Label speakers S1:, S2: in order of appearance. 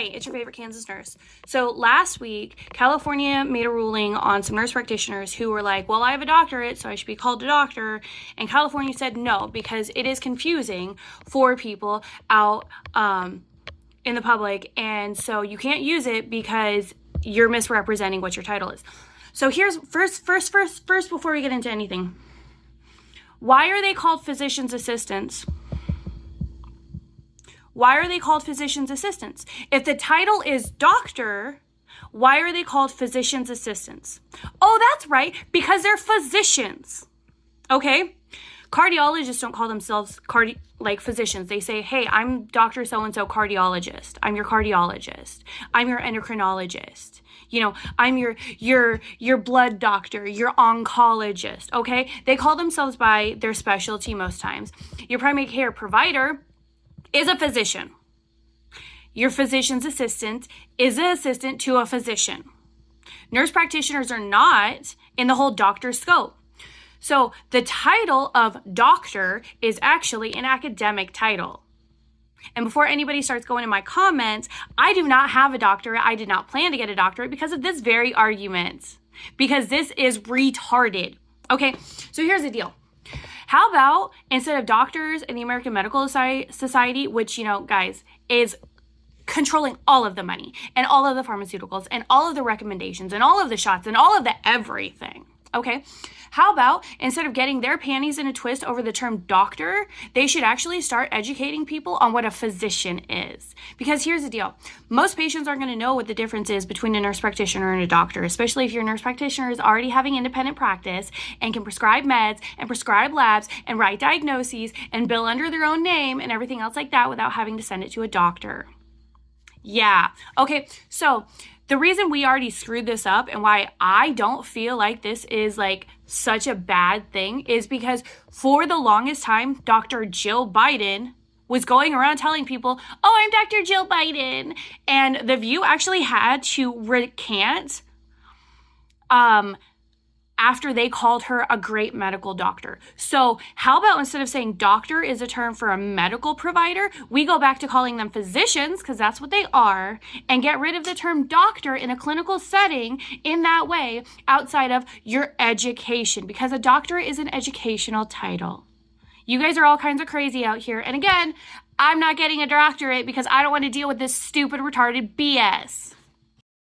S1: Hey, it's your favorite Kansas nurse. So last week, California made a ruling on some nurse practitioners who were like, well, I have a doctorate, so I should be called a doctor. And California said no, because it is confusing for people out in the public. And so you can't use it because you're misrepresenting what your title is. So here's first, before we get into anything, why are they called physician's assistants? Why are they called physician's assistants? If the title is doctor, why are they called physician's assistants? Oh, that's right, because they're physicians. Okay? Cardiologists don't call themselves physicians. They say, hey, I'm Dr. So-and-so cardiologist. I'm your cardiologist. I'm your endocrinologist. You know, I'm your blood doctor, your oncologist, okay? They call themselves by their specialty most times. Your primary care provider is a physician. Your physician's assistant is an assistant to a physician. Nurse practitioners are not in the whole doctor scope. So the title of doctor is actually an academic title. And before anybody starts going in my comments, I do not have a doctorate. I did not plan to get a doctorate because of this very argument. Because this is retarded. Okay, so here's the deal. How about instead of doctors in the American Medical Society, which, you know, guys, is controlling all of the money and all of the pharmaceuticals and all of the recommendations and all of the shots and all of the everything, okay? How about instead of getting their panties in a twist over the term doctor, they should actually start educating people on what a physician is. Because here's the deal. Most patients aren't going to know what the difference is between a nurse practitioner and a doctor, especially if your nurse practitioner is already having independent practice and can prescribe meds and prescribe labs and write diagnoses and bill under their own name and everything else like that without having to send it to a doctor. Yeah. Okay, so the reason we already screwed this up and why I don't feel like this is like such a bad thing is because for the longest time, Dr. Jill Biden was going around telling people, oh, I'm Dr. Jill Biden. And The View actually had to recant after they called her a great medical doctor. So how about instead of saying doctor is a term for a medical provider, we go back to calling them physicians, because that's what they are, and get rid of the term doctor in a clinical setting in that way outside of your education, because a doctorate is an educational title. You guys are all kinds of crazy out here. And again, I'm not getting a doctorate because I don't want to deal with this stupid, retarded BS.